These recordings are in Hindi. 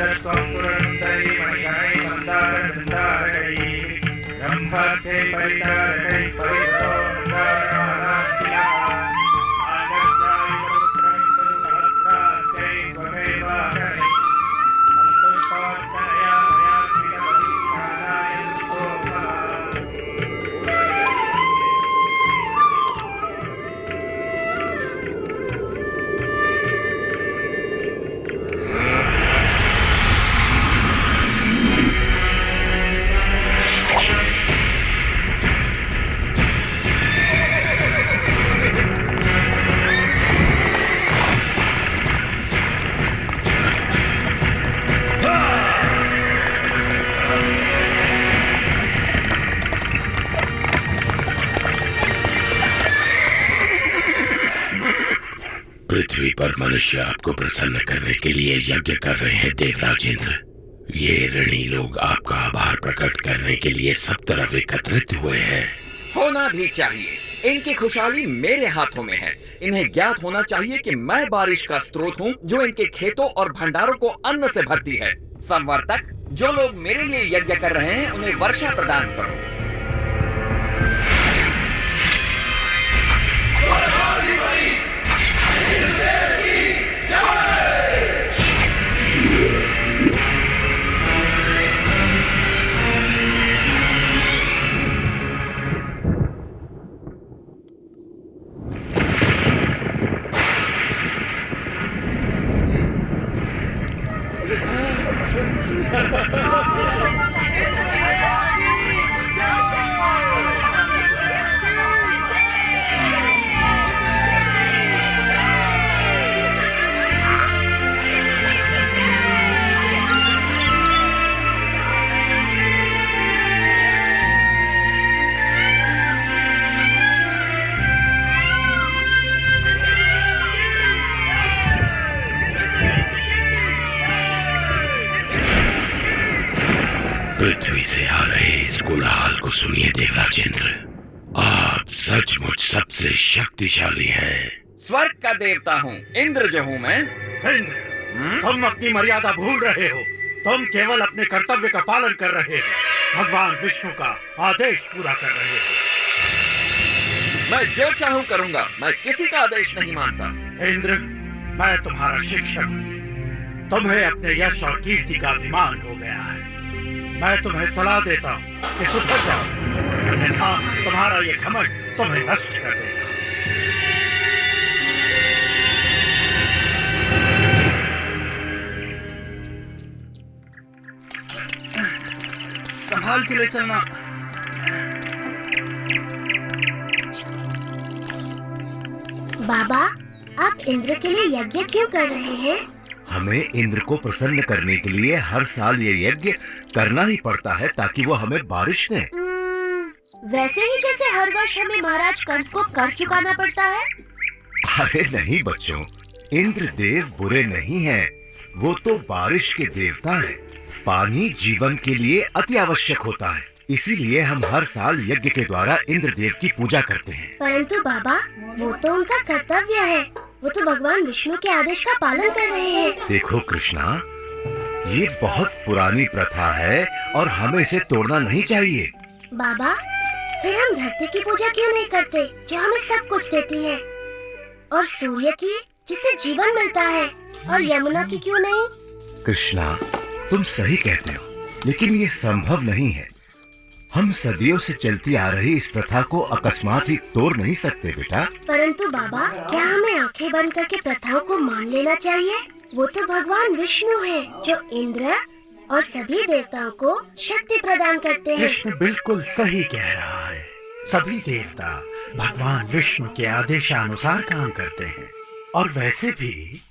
इंद्रत्वं पुरन्दरी मणिगणैः मन्दारवृन्दारकैः ब्रह्मर्थे परिचारकैः पवित्रो मन्दारमालाखिलः आगस्त्याय पुत्रमित्रुसहस्रार्थे स्वमेवाकरैः सन्तुष्टोऽर्चनया मया श्रीरवतीकाराय स्तोमः। पृथ्वी पर मनुष्य आपको प्रसन्न करने के लिए यज्ञ कर रहे हैं देवराज इंद्र। ये ऋणी लोग आपका आभार प्रकट करने के लिए सब तरफ एकत्रित हुए हैं। होना भी चाहिए। इनकी खुशहाली मेरे हाथों में है। इन्हें ज्ञात होना चाहिए कि मैं बारिश का स्रोत हूँ जो इनके खेतों और भंडारों को अन्न से भरती है। संवर्तक, जो लोग मेरे लिए यज्ञ कर रहे हैं उन्हें वर्षा प्रदान करो। पृथ्वी से आ रहे इस कोलाहल को सुनिए देवराज इंद्र। आप सचमुच सबसे शक्तिशाली हैं। स्वर्ग का देवता हूँ, इंद्र जो हूँ मैं। इंद्र, तुम अपनी मर्यादा भूल रहे हो। तुम केवल अपने कर्तव्य का पालन कर रहे हो। भगवान विष्णु का आदेश पूरा कर रहे हो। मैं जो चाहूँ करूँगा। मैं किसी का आदेश नहीं मानता। इंद्र, मैं तुम्हारा शिक्षक हूँ। तुम्हें अपने यश और कीर्ति का अभिमान हो गया है। मैं तुम्हें सलाह देता हूँ कि सुधर जाओ, अन्यथा तुम्हारा ये घमंड तुम्हें नष्ट कर देगा। संभाल के ले चलना। बाबा, आप इंद्र के लिए यज्ञ क्यों कर रहे हैं? हमें इंद्र को प्रसन्न करने के लिए हर साल ये यज्ञ करना ही पड़ता है ताकि वो हमें बारिश दे। वैसे ही जैसे हर वर्ष हमें महाराज कंस को कर चुकाना पड़ता है। अरे नहीं बच्चों, इंद्र देव बुरे नहीं हैं। वो तो बारिश के देवता हैं। पानी जीवन के लिए अति आवश्यक होता है, इसीलिए हम हर साल यज्ञ के द्वारा इंद्र देव की पूजा करते हैं। परंतु बाबा, वो तो उनका कर्तव्य है। वो तो भगवान विष्णु के आदेश का पालन कर रहे हैं। देखो कृष्णा, ये बहुत पुरानी प्रथा है और हमें इसे तोड़ना नहीं चाहिए। बाबा, फिर हम धरती की पूजा क्यों नहीं करते जो हमें सब कुछ देती है, और सूर्य की जिससे जीवन मिलता है, और यमुना की क्यों नहीं? कृष्णा, तुम सही कहते हो, लेकिन ये संभव नहीं है। हम सदियों से चलती आ रही इस प्रथा को अकस्मात ही तोड़ नहीं सकते बेटा। परंतु बाबा, क्या हमें आंखें बंद करके प्रथाओं को मान लेना चाहिए? वो तो भगवान विष्णु है जो इंद्र और सभी देवताओं को शक्ति प्रदान करते हैं। कृष्ण बिल्कुल सही कह रहा है। सभी देवता भगवान विष्णु के आदेशानुसार काम करते हैं, और वैसे भी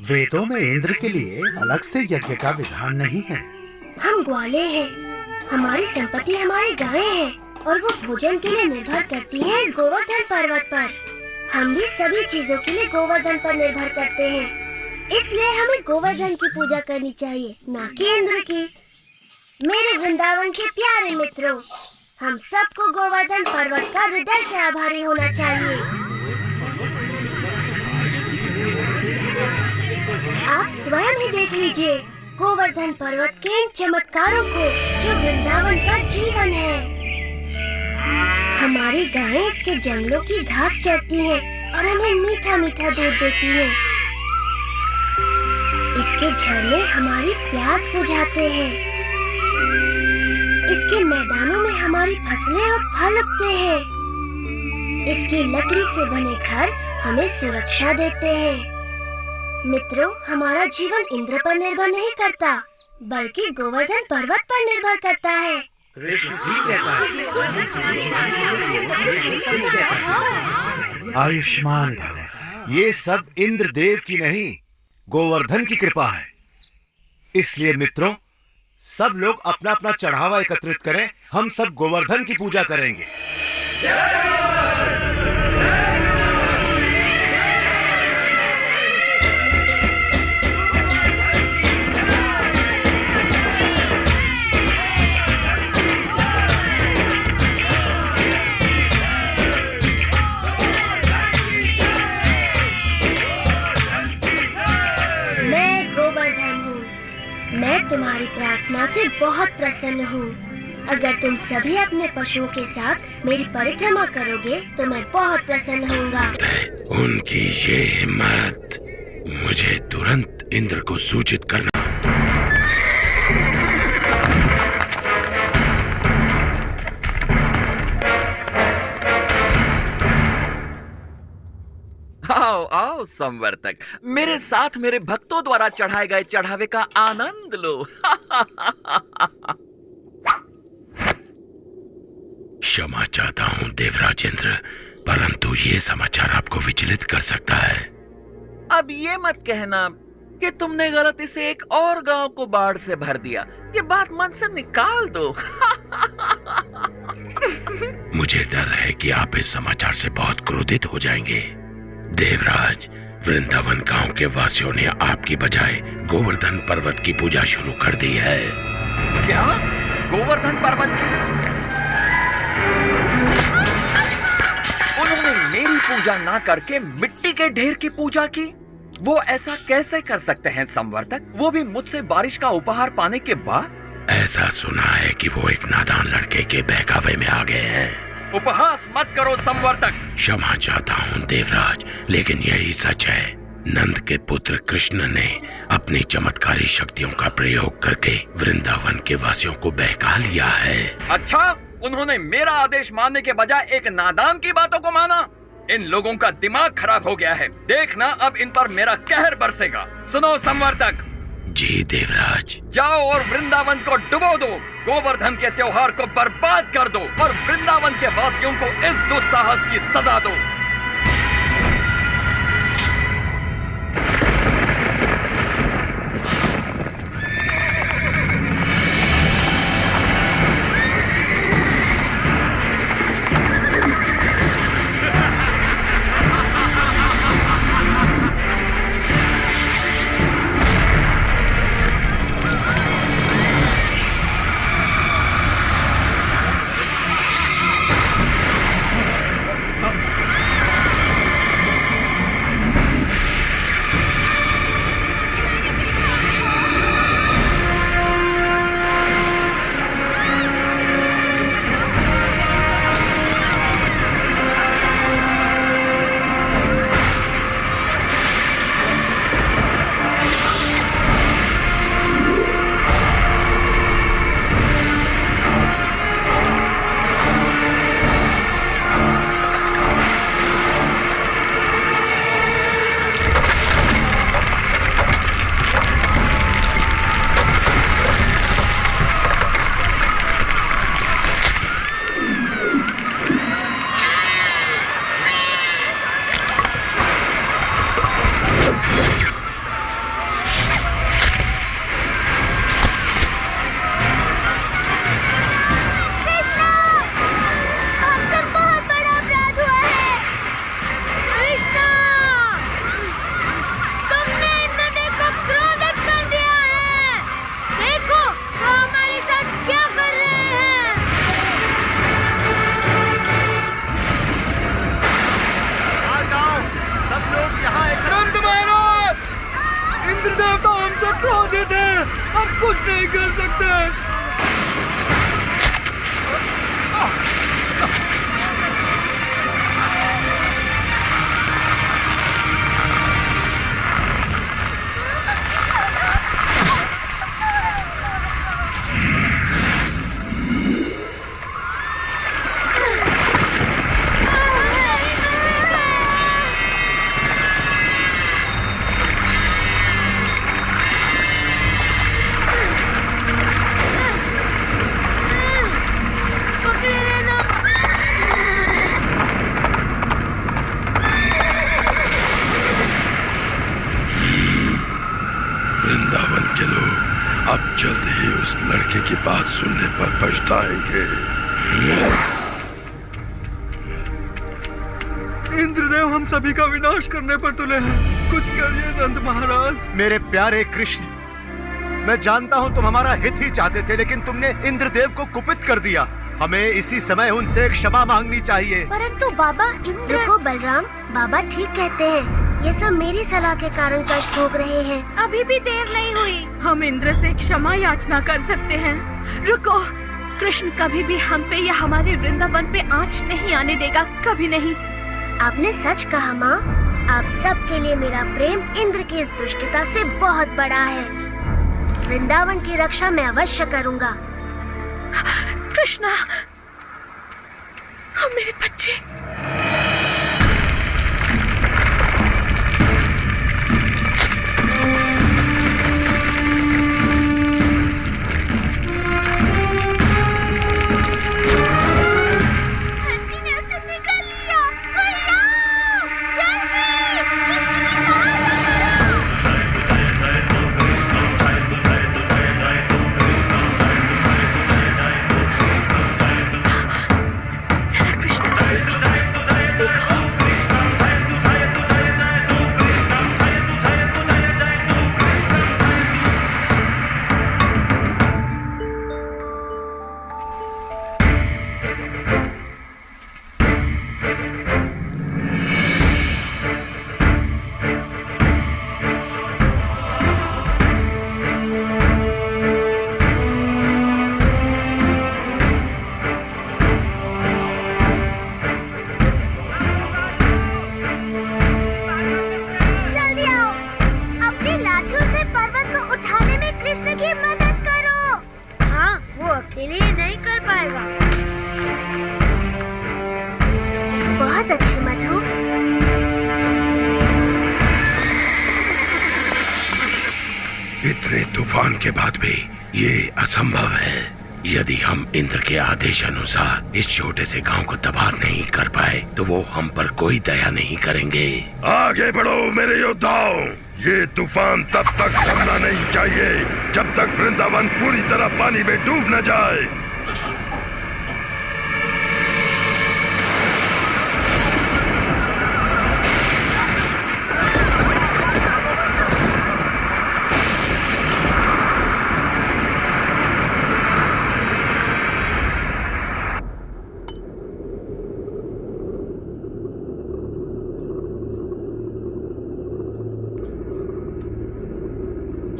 वेदों में इंद्र के लिए अलग से यज्ञ का विधान नहीं है। हम ग्वाले हैं, हमारी संपत्ति हमारी गायें हैं, और वो भोजन के लिए निर्भर करती है इस गोवर्धन पर्वत पर। हम भी सभी चीजों के लिए गोवर्धन पर निर्भर करते हैं, इसलिए हमें गोवर्धन की पूजा करनी चाहिए, न कि इंद्र की। मेरे वृंदावन के प्यारे मित्रों, हम सबको गोवर्धन पर्वत का हृदय से आभारी होना चाहिए। आप स्वयं ही देख लीजिए, गोवर्धन पर्वत के इन चमत्कारों को जो वृंदावन का जीवन है। हमारी गायें इसके जंगलों की घास चरती हैं और हमें मीठा मीठा दूध देती हैं। इसके झरने हमारी प्यास बुझाते हैं। इसके मैदानों में हमारी फसलें और फल उगते हैं। इसकी लकड़ी से बने घर हमें सुरक्षा देते हैं। मित्रों, हमारा जीवन इंद्र पर निर्भर नहीं करता, बल्कि गोवर्धन पर्वत पर निर्भर करता है। कृष्ण ठीक कहता है। आयुष्मान भव। ये सब इंद्रदेव की नहीं, गोवर्धन की कृपा है। इसलिए मित्रों, सब लोग अपना अपना चढ़ावा एकत्रित करें। हम सब गोवर्धन की पूजा करेंगे। मैं तुम्हारी प्रार्थना से बहुत प्रसन्न हूँ। अगर तुम सभी अपने पशुओं के साथ मेरी परिक्रमा करोगे तो मैं बहुत प्रसन्न होऊंगा। उनकी ये हिम्मत! मुझे तुरंत इंद्र को सूचित करना। आओ आओ संवर्तक, मेरे साथ मेरे भक्तों द्वारा चढ़ाए गए चढ़ावे का आनंद लो। क्षमा चाहता हूँ देवराजेंद्र, परंतु ये समाचार आपको विचलित कर सकता है। अब ये मत कहना कि तुमने गलती से एक और गांव को बाढ़ से भर दिया। ये बात मन से निकाल दो। मुझे डर है कि आप इस समाचार से बहुत क्रोधित हो जाएंगे। देवराज, वृंदावन गांव के वासियों ने आपकी बजाय गोवर्धन पर्वत की पूजा शुरू कर दी है। क्या? गोवर्धन पर्वत की? उन्होंने मेरी पूजा ना करके मिट्टी के ढेर की पूजा की? वो ऐसा कैसे कर सकते हैं संवर्तक, वो भी मुझसे बारिश का उपहार पाने के बाद? ऐसा सुना है कि वो एक नादान लड़के के बहकावे में आ गए हैं। उपहास मत करो संवर्तक। क्षमा चाहता हूँ देवराज, लेकिन यही सच है। नंद के पुत्र कृष्ण ने अपनी चमत्कारी शक्तियों का प्रयोग करके वृंदावन के वासियों को बहका लिया है। अच्छा, उन्होंने मेरा आदेश मानने के बजाय एक नादान की बातों को माना। इन लोगों का दिमाग खराब हो गया है। देखना अब इन पर मेरा कहर बरसेगा। सुनो संवर्तक। जी देवराज। जाओ और वृंदावन को डुबो दो, गोवर्धन के त्योहार को बर्बाद कर दो और वृंदावन के वासियों को इस दुस्साहस की सजा दो। क्रोधित है, हम कुछ नहीं कर सकते। वृंदावन के लोग अब जल्द ही उस लड़के की बात सुनने पर पछताएंगे। इंद्रदेव हम सभी का विनाश करने पर तुले हैं, कुछ करिए नंद महाराज। मेरे प्यारे कृष्ण, मैं जानता हूँ तुम हमारा हित ही चाहते थे, लेकिन तुमने इंद्रदेव को कुपित कर दिया। हमें इसी समय उनसे क्षमा मांगनी चाहिए। परंतु बाबा इंद्र। रुको बलराम, बाबा ठीक कहते हैं। ये सब मेरी सलाह के कारण कष्ट भोग रहे हैं। अभी भी देर नहीं हुई, हम इंद्र से क्षमा याचना कर सकते हैं। रुको, कृष्ण कभी भी हम पे या हमारे वृंदावन पे आँच नहीं आने देगा, कभी नहीं। आपने सच कहा माँ। आप सबके लिए मेरा प्रेम इंद्र की इस दुष्टता से बहुत बड़ा है। वृंदावन की रक्षा मैं अवश्य करूँगा। कृष्णा, हम मेरे बच्चे। इतने तूफान के बाद भी ये असंभव है। यदि हम इंद्र के आदेश अनुसार इस छोटे से गांव को तबाह नहीं कर पाए तो वो हम पर कोई दया नहीं करेंगे। आगे बढ़ो मेरे योद्धाओं, ये तूफान तब तक थमना नहीं चाहिए जब तक वृंदावन पूरी तरह पानी में डूब न जाए।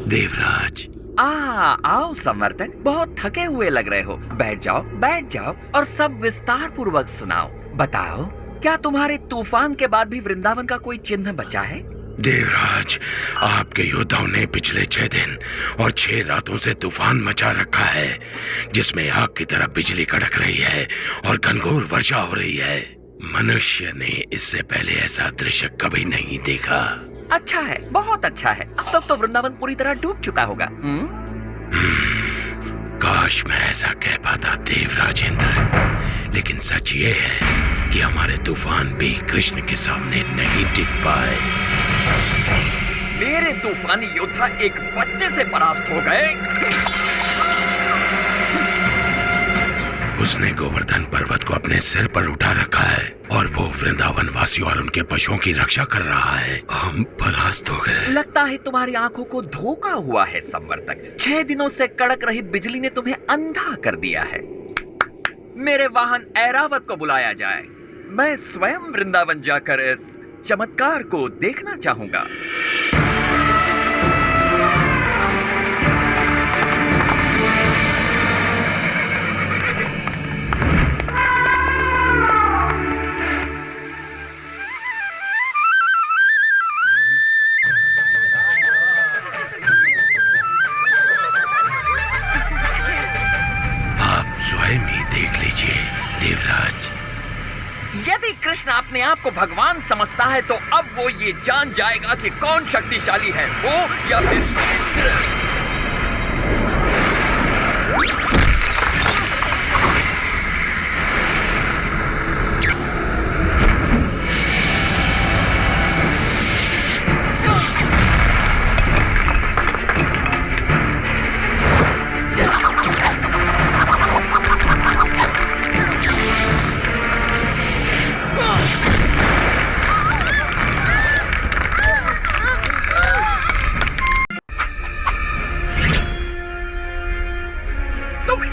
देवराज, आओ संवर्तक, बहुत थके हुए लग रहे हो। बैठ जाओ और सब विस्तार पूर्वक सुनाओ। बताओ, क्या तुम्हारे तूफान के बाद भी वृंदावन का कोई चिन्ह बचा है? देवराज, आपके योद्धाओं ने पिछले 6 दिन और 6 रातों से तूफान मचा रखा है, जिसमें आग की तरह बिजली कड़क रही है और घनघोर वर्षा हो रही है। मनुष्य ने इससे पहले ऐसा दृश्य कभी नहीं देखा। अच्छा है, बहुत अच्छा है। अब तक तो वृंदावन पूरी तरह डूब चुका होगा। काश मैं ऐसा कह पाता देवराज इंद्र, लेकिन सच ये है कि हमारे तूफान भी कृष्ण के सामने नहीं टिक पाए। मेरे तूफानी योद्धा एक बच्चे से परास्त हो गए। उसने गोवर्धन पर्वत को अपने सिर पर उठा रखा है और वो वृंदावन वासियों और उनके पशुओं की रक्षा कर रहा है। हम परास्त हो गए। लगता है तुम्हारी आंखों को धोखा हुआ है संवर्तक। 6 दिनों से कड़क रही बिजली ने तुम्हें अंधा कर दिया है। मेरे वाहन ऐरावत को बुलाया जाए। मैं स्वयं वृंदावन जाकर इस चमत्कार को देखना चाहूंगा। को भगवान समझता है तो अब वो ये जान जाएगा कि कौन शक्तिशाली है, वो या फिर इंद्र।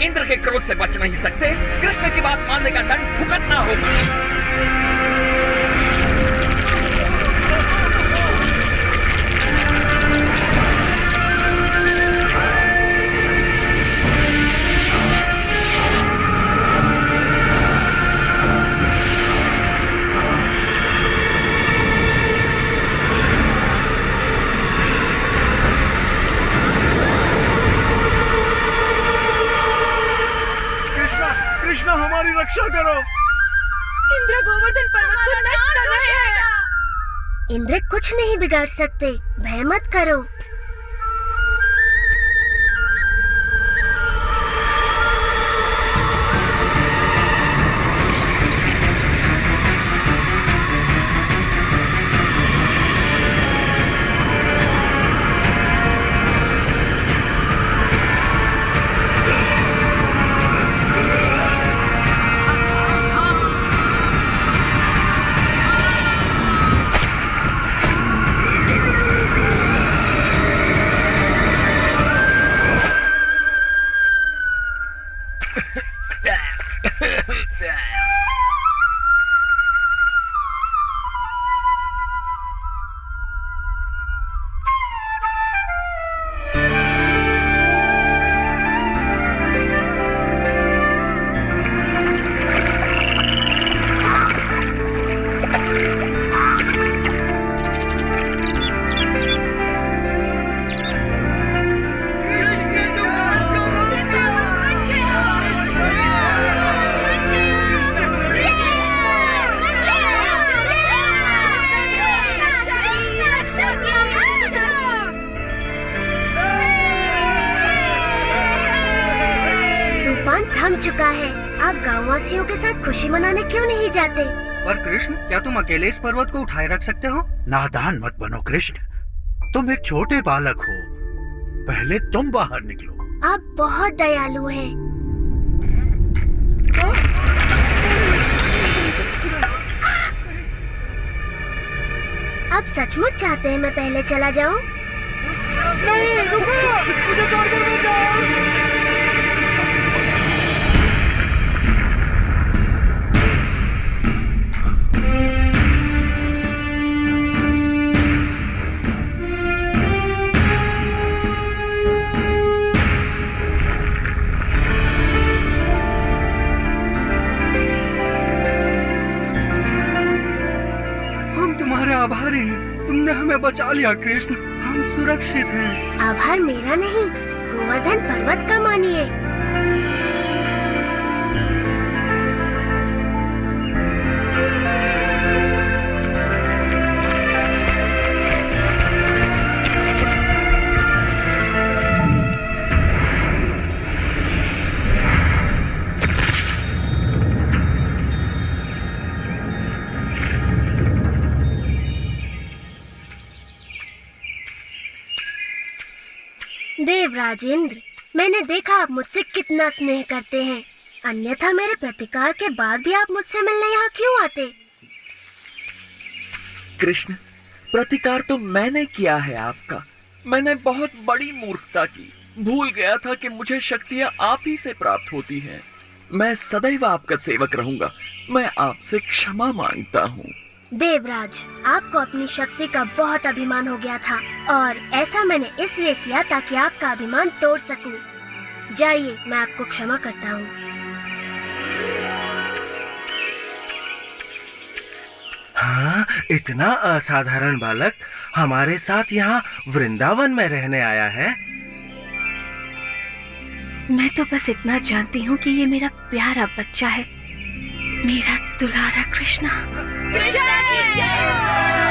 इंद्र के क्रोध से बच नहीं सकते। कृष्ण की बात मानने का दंड भुगतना होगा। कृष्णा, हमारी रक्षा करो। इंद्र गोवर्धन पर्वत को नष्ट कर रहे हैं। इंद्र कुछ नहीं बिगाड़ सकते, भय मत करो। थम चुका है। आप गांववासियों के साथ खुशी मनाने क्यों नहीं जाते? पर कृष्ण, क्या तुम अकेले इस पर्वत को उठाए रख सकते हो? नादान मत बनो कृष्ण, तुम एक छोटे बालक हो। पहले तुम बाहर निकलो। आप बहुत दयालु हैं। आप सचमुच चाहते हैं मैं पहले चला जाऊं? नहीं, रुको, मुझे छोड़कर मत जाओ। आभारी हैं, तुमने हमें बचा लिया कृष्ण, हम सुरक्षित हैं। आभार मेरा नहीं, गोवर्धन पर्वत का मानिए। देवराज इंद्र, मैंने देखा आप मुझसे कितना स्नेह करते हैं, अन्यथा मेरे प्रतिकार के बाद भी आप मुझसे मिलने यहाँ क्यों आते? कृष्ण, प्रतिकार तो मैंने किया है आपका। मैंने बहुत बड़ी मूर्खता की, भूल गया था कि मुझे शक्तियाँ आप ही से प्राप्त होती हैं। मैं सदैव आपका सेवक रहूंगा। मैं आपसे क्षमा मांगता हूँ। देवराज, आपको अपनी शक्ति का बहुत अभिमान हो गया था और ऐसा मैंने इसलिए किया ताकि आपका अभिमान तोड़ सकूं। जाइए, मैं आपको क्षमा करता हूँ। हाँ, इतना असाधारण बालक हमारे साथ यहाँ वृंदावन में रहने आया है। मैं तो बस इतना जानती हूँ कि ये मेरा प्यारा बच्चा है। मेरा दुलारा कृष्णा। कृष्णा की जय।